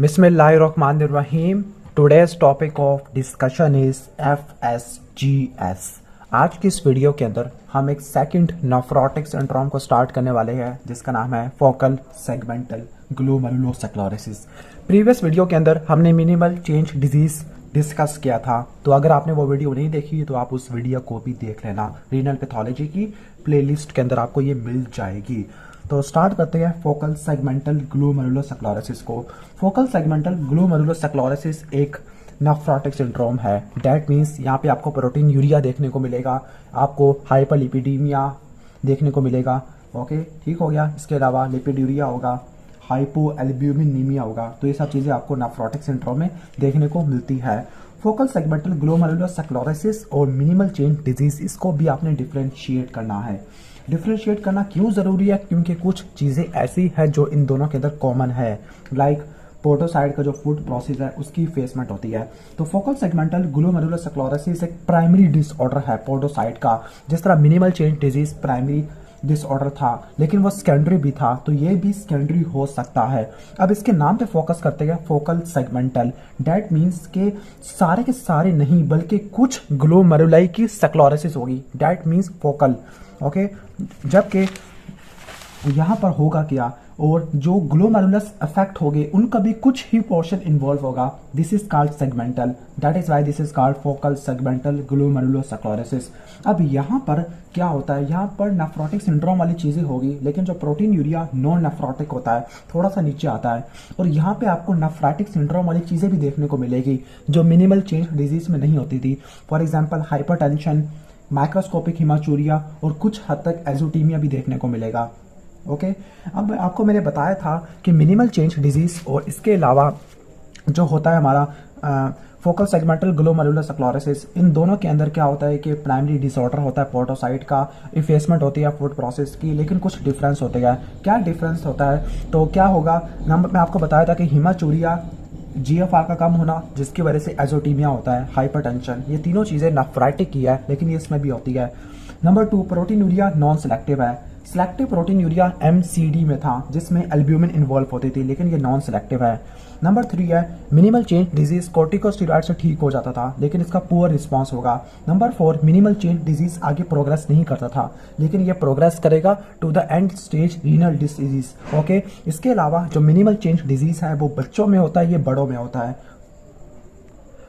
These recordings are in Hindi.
बिस्मिल्लाहिर्रहमानिर्रहीम। Today's topic of discussion is FSGS। आज की इस वीडियो के अंदर हम एक सेकंड नेफ्रोटिक सिंड्रोम को स्टार्ट करने वाले हैं जिसका नाम है फोकल सेगमेंटल ग्लोमेरुलोस्क्लेरोसिस। प्रीवियस वीडियो के अंदर हमने मिनिमल चेंज डिजीज डिस्कस किया था, तो अगर आपने वो वीडियो नहीं देखी तो आप उस वीडियो को भी देख लेना। रीनल पैथोलॉजी की प्लेलिस्ट के अंदर आपको ये मिल जाएगी। तो स्टार्ट करते हैं फोकल सेगमेंटल ग्लोमेरुलोस्क्लेरोसिस को। फोकल सेगमेंटल ग्लोमेरुलोस्क्लेरोसिस एक नेफ्रोटिक सिंड्रोम है। दैट मीन्स यहाँ पे आपको प्रोटीन यूरिया देखने को मिलेगा, आपको हाइपरलिपिडीमिया देखने को मिलेगा। ओके, ठीक हो गया। इसके अलावा लिपिड्यूरिया होगा, हाइपोएल्ब्यूमिनीमिया होगा। तो ये सब चीज़ें आपको नेफ्रोटिक सिंड्रोम में देखने को मिलती है। फोकल सेगमेंटल ग्लोमेरुलोस्क्लेरोसिस और मिनिमल चेंज डिजीज, इसको भी आपने डिफ्रेंशिएट करना है। डिफ्रेंशिएट करना क्यों जरूरी है? क्योंकि कुछ चीजें ऐसी है जो इन दोनों के अंदर कॉमन है। लाइक पोडोसाइट का जो फूड प्रोसेस है उसकी इफेसमेंट होती है। तो फोकल सेगमेंटल ग्लोमेरुलोस्क्लेरोसिस एक प्राइमरी डिसऑर्डर है पोडोसाइट का। जिस तरह minimal change disease primary disorder था लेकिन वो सेकेंडरी भी था, तो ये भी सेकेंडरी हो सकता है। अब इसके नाम पे फोकस करते हैं, फोकल सेगमेंटल। दैट मीन्स के सारे नहीं बल्कि कुछ ग्लोमेरुलाई की स्क्लेरोसिस होगी। That means focal. ओके, जबकि यहां पर होगा क्या, और जो ग्लोमेरुलस अफेक्ट हो गए उनका भी कुछ ही पोर्शन इन्वॉल्व होगा। This is called segmental. That is why this is called focal segmental glomerulosclerosis. अब यहाँ पर क्या होता है, यहाँ पर नेफ्रोटिक सिंड्रोम वाली चीजें होगी, लेकिन जो प्रोटीन यूरिया नॉन नेफ्रोटिक होता है थोड़ा सा नीचे आता है। और यहाँ पे आपको नेफ्रोटिक सिंड्रोम वाली चीजें भी देखने को मिलेगी जो मिनिमल चेंज डिजीज में नहीं होती थी। फॉर एग्जाम्पल हाइपरटेंशन, माइक्रोस्कोपिक हिमाचूरिया और कुछ हद तक एजोटीमिया भी देखने को मिलेगा। ओके, अब आपको मैंने बताया था कि मिनिमल चेंज डिजीज और इसके अलावा जो होता है हमारा फोकल सेगमेंटल ग्लोमेरुलोस्क्लेरोसिस, इन दोनों के अंदर क्या होता है कि प्राइमरी डिसऑर्डर होता है पोडोसाइट का, इफेसमेंट होती है फूड प्रोसेस की, लेकिन कुछ डिफरेंस होते हैं। क्या डिफरेंस होता है? तो क्या होगा, नंबर मैं आपको बताया था कि हिमाचूरिया, GFR का कम होना जिसकी वजह से एजोटीमिया होता है, हाइपरटेंशन, ये तीनों चीजें नेफ्राइटिक की है लेकिन ये इसमें भी होती है। Number 2, protein urea non selective है। सिलेक्टिव प्रोटीन यूरिया MCD में था जिसमें एल्ब्यूमिन इन्वॉल्व होती थी, लेकिन ये नॉन सिलेक्टिव है। नंबर 3 है मिनिमल चेंज डिजीज कॉर्टिकोस्टेरॉइड से ठीक हो जाता था लेकिन इसका पुअर रिस्पांस होगा। नंबर 4, मिनिमल चेंज डिजीज आगे प्रोग्रेस नहीं करता था लेकिन ये प्रोग्रेस करेगा to the end stage renal disease. Okay, इसके अलावा जो मिनिमल चेंज डिजीज है वो बच्चों में होता है, ये बड़ों में होता है।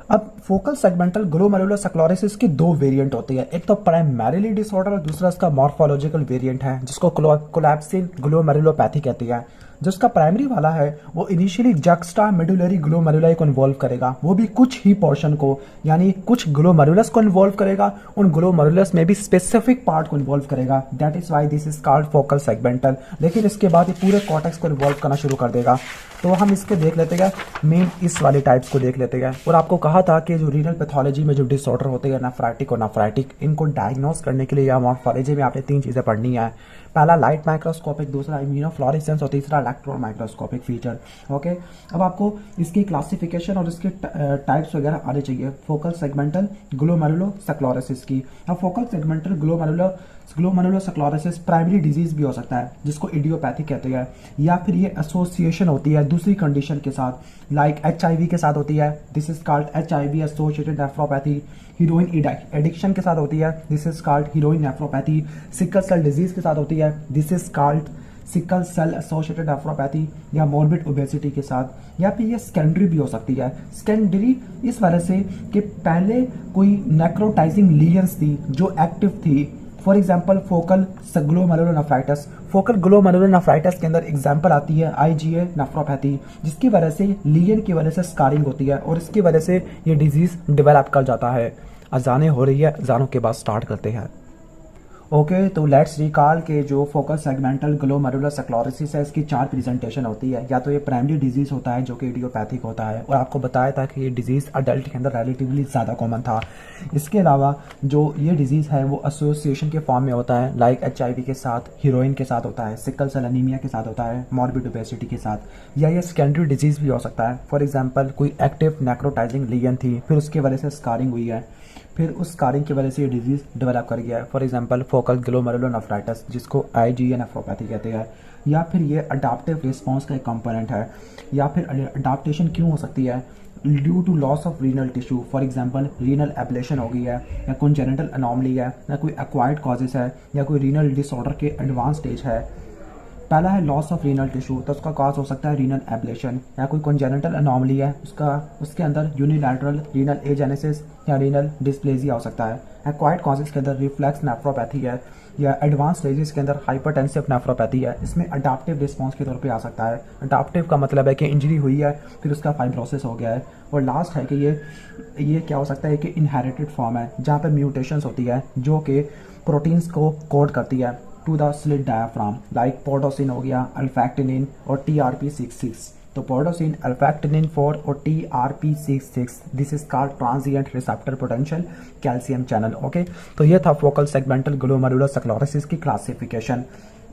अब फोकल सेगमेंटल ग्लोमेरुलोस्क्लेरोसिस की दो वेरिएंट होती है, एक तो प्राइमरीली डिसऑर्डर और दूसरा इसका मॉर्फोलॉजिकल वेरिएंट है जिसको कोलैप्सिंग ग्लोमेरुलोपैथी कहती है। जिसका प्राइमरी वाला है वो इनिशियली जक्स्टा मेडुलरी ग्लोमेरुलाई को इन्वॉल्व करेगा, वो भी कुछ ही पोर्शन को, यानी कुछ ग्लोमेरुलस को इन्वॉल्व करेगा, उन ग्लोमेरुलस में भी स्पेसिफिक पार्ट को इन्वॉल्व करेगा। That is why this is called focal segmental. लेकिन इसके बाद ये पूरे कॉर्टेक्स को इन्वॉल्व करना शुरू कर देगा। तो हम इसके देख लेते हैं मेन इस वाले टाइप्स को देख लेते हैं। और आपको कहा था कि जो रीनल पैथोलॉजी में जो डिसऑर्डर होते हैं नेफ्राइटिक और नेफ्राइटिक, इनको डायग्नोस करने के लिए या मॉर्फोलॉजी में आपने 3 चीजें पढ़नी है। पहला लाइट माइक्रोस्कोपिक, दूसरा इम्यूनोफ्लोरेसेंस और तीसरा इलेक्ट्रॉन माइक्रोस्कोपिक फीचर। ओके, अब आपको इसकी क्लासिफिकेशन और इसके टाइप्स वगैरह आने चाहिए फोकल सेगमेंटल ग्लोमेरुलोस्क्लेरोसिस की। अब फोकल सेगमेंटल ग्लोमेरुलोस्क्लेरोसिस प्राइमरी डिजीज भी हो सकता है जिसको इडियोपैथिक कहते हैं, या फिर ये एसोसिएशन होती है दूसरी कंडीशन के साथ, लाइक HIV के साथ होती है। This is called HIV associated nephropathy. Heroin addiction के साथ होती है, this is called heroin nephropathy. Sickle cell disease के साथ होती है, this is called sickle cell associated nephropathy. या मॉर्बिड ओबेसिटी के साथ, या फिर ये सेकेंडरी भी हो सकती है। सेकेंडरी इस वजह से कि पहले कोई नेक्रोटाइजिंग लीजन्स थी जो एक्टिव थी। For example focal glomerulonephritis. Focal glomerulonephritis के अंदर एग्जाम्पल आती है IgA नेफ्रोपैथी, जिसकी वजह से लीजन की वजह से स्कारिंग होती है और इसकी वजह से ये डिजीज डेवलप कर जाता है। अजानें हो रही है, अजानों के बाद स्टार्ट करते हैं। ओके, तो लेट्स रिकॉल के जो फोकल सेगमेंटल ग्लोमेरुलोस्क्लेरोसिस है इसकी 4 प्रेजेंटेशन होती है। या तो ये प्राइमरी डिजीज होता है जो कि इडियोपैथिक होता है, और आपको बताया था कि ये डिजीज अडल्ट के अंदर रिलेटिवली ज़्यादा कॉमन था। इसके अलावा जो ये डिजीज है वो एसोसिएशन के फॉर्म में होता है, लाइक HIV के साथ, हीरोइन के साथ होता है, सिकल सेल एनीमिया के साथ होता है, मॉर्बिड ओबेसिटी के साथ, या ये सेकेंडरी डिजीज भी हो सकता है। फॉर एग्जाम्पल कोई एक्टिव नेक्रोटाइजिंग लीजन थी, फिर उसकी वजह से स्कारिंग हुई है, फिर उस स्कारिंग की वजह से ये डिजीज डेवलप कर गया है। फॉर एग्जांपल फोकल ग्लोमेरुलोनेफ्राइटिस जिसको IgA नेफ्रोपैथी कहते हैं। या फिर ये अडाप्टिव रिस्पॉन्स का एक कंपोनेंट है, या फिर अडाप्टेशन क्यों हो सकती है due to loss of renal tissue, for example renal ablation हो गई है, या कंजेनिटल अनोमली है, या कोई एक्वायर्ड कॉजेस है, या कोई रीनल डिसऑर्डर के एडवांस स्टेज है। पहला है लॉस ऑफ रीनल टिश्यू, तो उसका कॉज हो सकता है रीनल एब्लेशन, या कोई कंजेनिटल अनोमली है उसके अंदर यूनिलैटरल रीनल एजेनेसिस या रीनल डिस्प्लेजिया हो सकता है। एक्वायर्ड कॉजेस के अंदर रिफ्लेक्स नेफ्रोपैथी है, या एडवांस स्टेजेस के अंदर हाइपरटेंसिव नेफ्रोपैथी है। इसमें अडाप्टिव रिस्पॉन्स के तौर पे आ सकता है। अडाप्टिव का मतलब है कि इंजरी हुई है फिर उसका फाइब्रोसिस हो गया है। और लास्ट है कि ये क्या हो सकता है कि इनहेरिटेड फॉर्म है जहाँ पे म्यूटेशंस होती है जो कि प्रोटीन्स को कोड करती है to the slit diaphragm, like podocin हो गया, अल्फैक्टिनिन और TRP66। तो पोडोसिन, अल्फैक्टिनिन 4 और TRP66, this is called transient receptor potential calcium channel. Okay, तो ये था फोकल सेगमेंटल ग्लोमेरुलर स्क्लेरोसिस की क्लासिफिकेशन।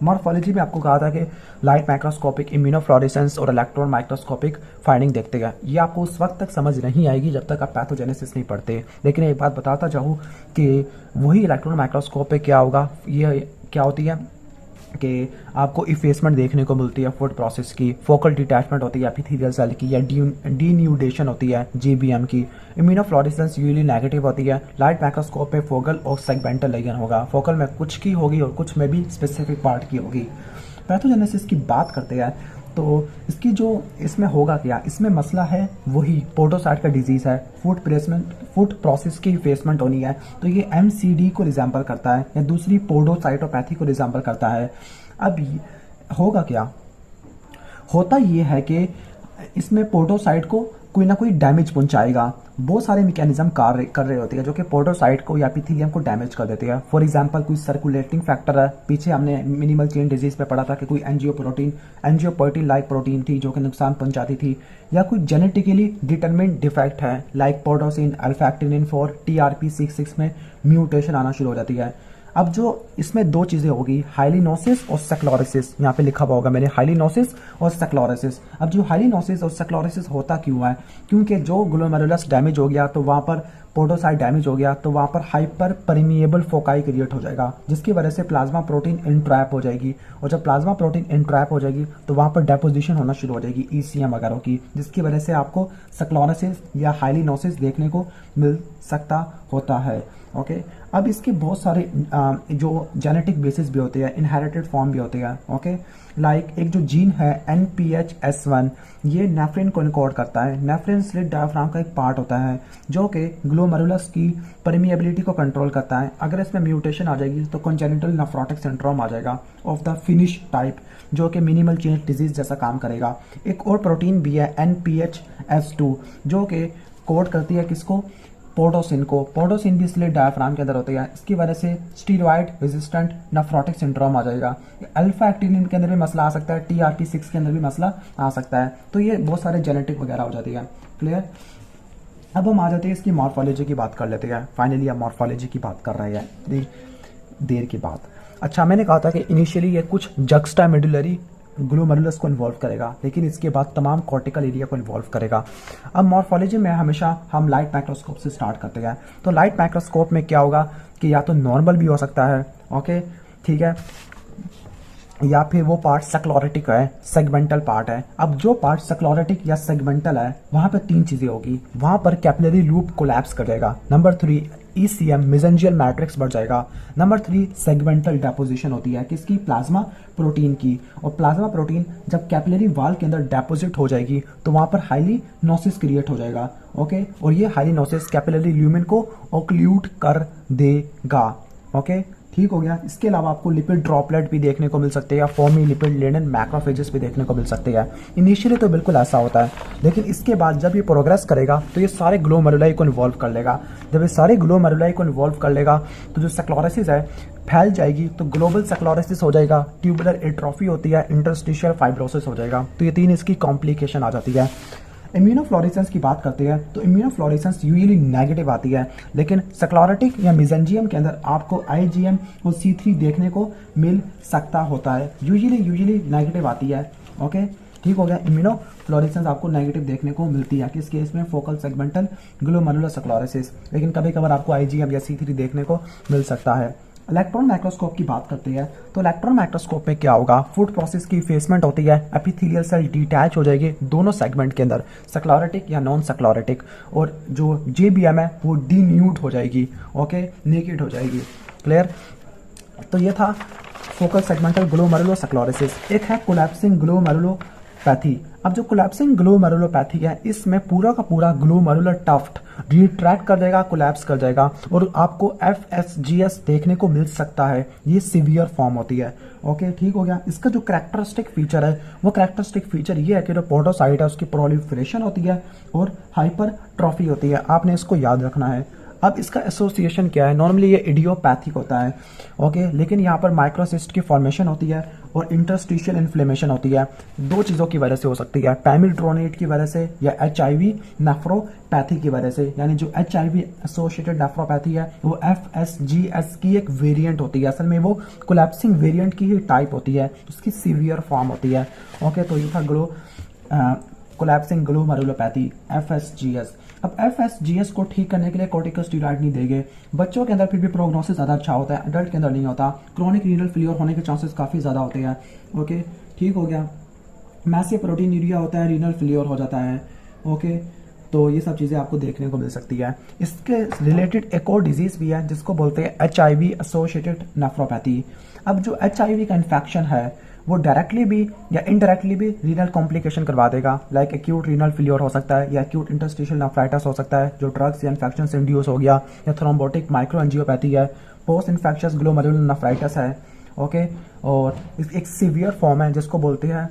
मॉर्फोलॉजी में आपको कहा था कि लाइट माइक्रोस्कोपिक, इम्यूनोफ्लोरेसेंस और इलेक्ट्रॉन माइक्रोस्कोपिक फाइंडिंग देखते हैं। ये आपको उस वक्त तक समझ नहीं आएगी जब तक आप पैथोजेनेसिस नहीं पढ़ते। लेकिन एक बात बताता जाऊँ कि वही इलेक्ट्रॉन माइक्रोस्कोप पे क्या होगा, ये क्या होती है कि आपको इफेसमेंट देखने को मिलती है फूड प्रोसेस की, फोकल डिटैचमेंट होती है एपिथेलियल सेल की, या डीन्यूडेशन होती है GBM की। इम्यूनोफ्लोरेसेंस यूजुअली नेगेटिव होती है। लाइट माइक्रोस्कोप पे फोकल और सेगमेंटल लेजन होगा, फोकल में कुछ की होगी और कुछ में भी स्पेसिफिक पार्ट की होगी। पैथोजेनेसिस की बात करते हैं तो इसकी जो इसमें होगा क्या, इसमें मसला है वही पोडोसाइट का डिजीज है, फूड प्रोसेस की इफेसमेंट होनी है। तो ये MCD को रिजेंबल करता है या दूसरी पोडोसाइटोपैथी को रिजेंबल करता है। अब होगा क्या, होता ये है कि इसमें पोडोसाइट को कोई ना कोई डैमेज पहुंचाएगा। बहुत सारे मैकेनिज्म कार्य कर रहे होते हैं जो कि पोडोसाइट को या एपिथेलियम को डैमेज कर देते हैं। फॉर एग्जांपल कोई सर्कुलेटिंग फैक्टर है, पीछे हमने मिनिमल चेन डिजीज पे पढ़ा था कि कोई एंजियोप्रोटीन लाइक प्रोटीन थी जो कि नुकसान पहुंचाती थी, या कोई जेनेटिकली डिटरमिन्ड डिफेक्ट है लाइक पोडोसिन, अल्फैक्टिनिन 4, TRP66 में म्यूटेशन आना शुरू हो जाती है। अब जो इसमें दो चीजें होगी, हाइलिनोसिस और सेक्लोरिसिस, यहाँ पे लिखा हुआ होगा मैंने हाइलिनोसिस और सेक्लोरिसिस। अब जो हाइलिनोसिस और सेक्लोरिसिस होता क्यों है, क्योंकि जो ग्लोमेरुलस डैमेज हो गया तो वहां पर पोडोसाइट डैमेज हो गया तो वहां पर हाइपर परमिएबल फोकाई क्रिएट हो जाएगा, जिसकी वजह से प्लाज्मा प्रोटीन इंट्रैप हो जाएगी। और जब प्लाज्मा प्रोटीन इंट्रैप हो जाएगी तो वहां पर डेपोजिशन होना शुरू हो जाएगी ECM वगैरह की, जिसकी वजह से आपको सेक्लोरिसिस या हाइलिनोसिस देखने को मिल सकता होता है। ओके, अब इसके बहुत सारे जो जेनेटिक बेसिस भी होते हैं, इनहेरिटेड फॉर्म भी होते हैं। ओके, लाइक एक जो जीन है NPHS1, ये नेफ्रिन को इनकोड करता है। नेफ्रिन स्लिट डायफ्राम का एक पार्ट होता है जो कि ग्लोमेरुलस की परमिएबिलिटी को कंट्रोल करता है। अगर इसमें म्यूटेशन आ जाएगी तो कंजेनिटल नेफ्रोटिक सिंड्रोम आ जाएगा ऑफ द फिनिश टाइप, जो कि मिनिमल चेन डिजीज जैसा काम करेगा। एक और प्रोटीन भी है NPHS2 जो कि कोड करती है किसको, पोडोसिन को। पोडोसिन भी स्लिट डायफ्राम के अंदर होती है, इसकी वजह से स्टीरॉयड रेजिस्टेंट नेफ्रोटिक सिंड्रोम आ जाएगा। अल्फा एक्टिनिन के अंदर भी मसला आ सकता है, TRP6 के अंदर भी मसला आ सकता है। तो ये बहुत सारे जेनेटिक वगैरह हो जाती है। क्लियर। अब हम आ जाते हैं इसकी मॉर्फोलॉजी की बात कर लेते हैं। फाइनली हम मॉर्फोलॉजी की बात कर रहे हैं देर की बात। अच्छा, मैंने कहा था कि इनिशियली ये कुछ जक्स्टामेडुलरी ग्लोमेरुलस को इन्वॉल्व करेगा, लेकिन इसके बाद तमाम कॉर्टिकल एरिया को इन्वॉल्व करेगा। अब मॉर्फोलॉजी में हमेशा हम लाइट माइक्रोस्कोप से स्टार्ट करते हैं। तो लाइट माइक्रोस्कोप में क्या होगा कि या तो नॉर्मल भी हो सकता है, ओके ठीक है, या फिर वो पार्ट सेक्लोरेटिक है, सेगमेंटल पार्ट है। अब जो पार्ट सेक्लोरेटिक या सेगमेंटल है वहां पर तीन चीजें होगी, वहां पर कैपिलरी लूप कोलैप्स कर जाएगा। नंबर 3 ECM मेसेंजियल मैट्रिक्स बढ़ जाएगा। नंबर 3 सेगमेंटल डेपोजिशन होती है किसकी, प्लाज्मा प्रोटीन की। और प्लाज्मा प्रोटीन जब कैपिलरी वॉल के अंदर डेपोजिट हो जाएगी तो वहां पर हाईली नोसिस क्रिएट हो जाएगा। ओके, और ये हाईली नोसिस कैपिलरी ल्यूमेन को ओक्लूड कर देगा। ओके, ठीक हो गया। इसके अलावा आपको लिपिड ड्रॉपलेट भी देखने को मिल सकते हैं, या फॉर्मी लिपिड लेडन मैक्रोफेजेस भी देखने को मिल सकते हैं। इनिशियली तो बिल्कुल ऐसा होता है, लेकिन इसके बाद जब ये प्रोग्रेस करेगा तो ये सारे ग्लोमेरुलाई को इन्वॉल्व कर लेगा। जब ये सारे ग्लोमेरुलाई को इन्वॉल्व कर लेगा तो जो सेक्लोरेसिस है फैल जाएगी, तो ग्लोबल सेक्लोरेसिस हो जाएगा, ट्यूबुलर एट्रोफी होती है, इंटरस्टिशियल फाइब्रोसिस हो जाएगा। तो ये तीन इसकी कॉम्प्लिकेशन आ जाती है। इम्यूनोफ्लोरेसेंस की बात करते हैं तो इम्यूनोफ्लोरेसेंस यूजुअली नेगेटिव आती है, लेकिन सेक्लोरेटिक या मेसेंजियम के अंदर आपको IgM और C3 देखने को मिल सकता होता है। यूजुअली नेगेटिव आती है। ओके, ठीक हो गया। इम्यूनोफ्लोरेसेंस आपको नेगेटिव देखने को मिलती है किस केस में, फोकल सेगमेंटल ग्लोमेरुलर सेक्लोरेसिस, लेकिन कभी कभार आपको IgM या C3 देखने को मिल सकता है। इलेक्ट्रॉन माइक्रोस्कोप की बात करते हैं तो इलेक्ट्रॉन माइक्रोस्कोप में क्या होगा, फूड प्रोसेस की इफेसमेंट होती है, एपिथेलियल सेल डिटैच हो जाएगी दोनों सेगमेंट के अंदर, सक्लेरोटिक या नॉन सक्लेरोटिक, और जो जेबीएम है वो डीन्यूड हो जाएगी, ओके, नेकेड हो जाएगी। क्लियर। तो ये था फोकल सेगमेंटल ग्लोमेरुलोसक्लेरोसिस। एक है कोलैप्सिंग ग्लोमेरुलोपैथी। अब जो कोलैप्सिंग ग्लोमेरुलोपैथी है इसमें पूरा का पूरा ग्लोमेरुलर टफ्ट रिट्रैक्ट कर जाएगा, कोलैप्स कर जाएगा और आपको FSGS देखने को मिल सकता है। ये सीवियर फॉर्म होती है। ओके, ठीक हो गया। इसका जो कैरेक्टरिस्टिक फीचर है वो कैरेक्टरिस्टिक फीचर ये है कि जो पोडोसाइट है उसकी प्रोलिफरेशन होती है और हाइपरट्रॉफी होती है। आपने इसको याद रखना है। अब इसका एसोसिएशन क्या है, नॉर्मली ये इडियोपैथिक होता है, ओके, लेकिन यहाँ पर माइक्रोसिस्ट की फॉर्मेशन होती है और इंटरस्टिशियल इन्फ्लेमेशन होती है। दो चीज़ों की वजह से हो सकती है, पैमिल्ट्रोनेट की वजह से या HIV नेफ्रोपैथी की वजह से। यानी जो HIV एसोसिएटेड नेफ्रोपैथी है वो FSGS की एक वेरिएंट होती है। असल में वो कोलैप्सिंग वेरिएंट की ही टाइप होती है, उसकी सीवियर फॉर्म होती है। ओके, तो ये था कोलैप्सिंग ग्लोमेरुलोपैथी FSGS। अब FSGS को ठीक करने के लिए कॉर्टिकोस्टेरॉइड नहीं देंगे। बच्चों के अंदर फिर भी प्रोग्नोसिस ज़्यादा अच्छा होता है, एडल्ट के अंदर नहीं होता। क्रोनिक रीनल फेलियर होने के चांसेस काफ़ी ज़्यादा होते हैं। ओके, ठीक हो गया। मैसिव प्रोटीनूरिया होता है, रीनल फेलियर हो जाता है। ओके, तो ये सब चीज़ें आपको देखने को मिल सकती है। इसके रिलेटेड एक और डिजीज़ भी है जिसको बोलते हैं HIV एसोसिएटेड नेफ्रोपैथी। अब जो HIV का इन्फेक्शन है वो डायरेक्टली भी या इनडायरेक्टली भी रीनल कॉम्प्लिकेशन करवा देगा, लाइक एक्यूट रीनल फेलियर हो सकता है या एक्यूट इंटरस्टिशियल नेफ्राइटिस हो सकता है जो ड्रग्स या इन्फेक्शन से इंड्यूस हो गया, या थ्रोम्बोटिक माइक्रोएंजियोपैथी है, पोस्ट इन्फेक्शियस ग्लोमेरुलर नेफ्राइटिस है। ओके, और एक सीवियर फॉर्म है जिसको बोलते हैं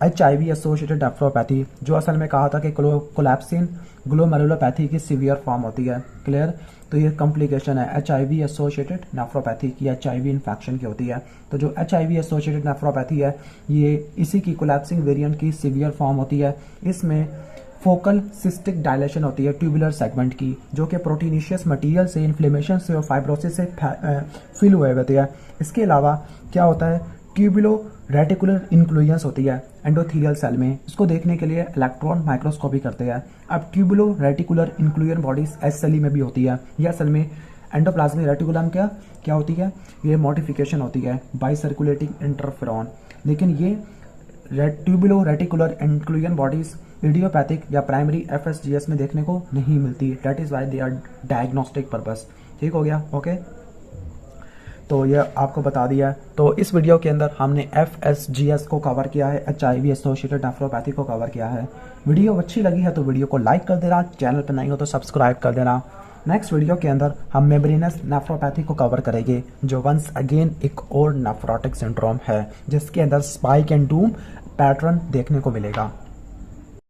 HIV एसोसिएटेड नेफ्रोपैथी, जो असल में कहा था कि कोलैप्सिंग ग्लोमेरुलोपैथी की सीवियर फॉर्म होती है। क्लियर। तो ये कॉम्प्लिकेशन है HIV एसोसिएटेड नेफ्रोपैथी की, HIV इन्फेक्शन की होती है। तो जो HIV एसोसिएटेड नेफ्रोपैथी है ये इसी की कोलैप्सिंग वेरिएंट की सीवियर फॉर्म होती है। इसमें फोकल सिस्टिक डायलेशन होती है ट्यूबुलर सेगमेंट की, जो कि प्रोटीनिशियस मटेरियल से, इन्फ्लेमेशन से और फाइब्रोसिस से फिल हुए होते हैं। इसके अलावा क्या होता है, ट्यूबुलो रेटिकुलर इंक्लूजन्स होती है एंडोथेलियल सेल में। इसको देखने के लिए इलेक्ट्रॉन माइक्रोस्कोपी करते हैं। अब tubulo reticular inclusion bodies SLE में भी होती है। ये असल में एंडोप्लाज्मिक रेटिकुलम क्या होती है, ये मॉडिफिकेशन होती है बाई सर्कुलेटिंग इंटरफेरॉन। लेकिन ये tubulo reticular inclusion bodies idiopathic या प्राइमरी FSGS में देखने को नहीं मिलती। That is why they are diagnostic purpose. ठीक हो गया। ओके, तो ये आपको बता दिया है। तो इस वीडियो के अंदर हमने FSGS को कवर किया है, HIV एसोसिएटेड नेफ्रोपैथी को कवर किया है। वीडियो अच्छी लगी है तो वीडियो को लाइक कर देना, चैनल पर नहीं हो तो सब्सक्राइब कर देना। नेक्स्ट वीडियो के अंदर हम मेम्ब्रेनस नेफ्रोपैथी को कवर करेंगे, जो वंस अगेन एक और नेफ्रोटिक सिंड्रोम है जिसके अंदर स्पाइक एंड डूम पैटर्न देखने को मिलेगा।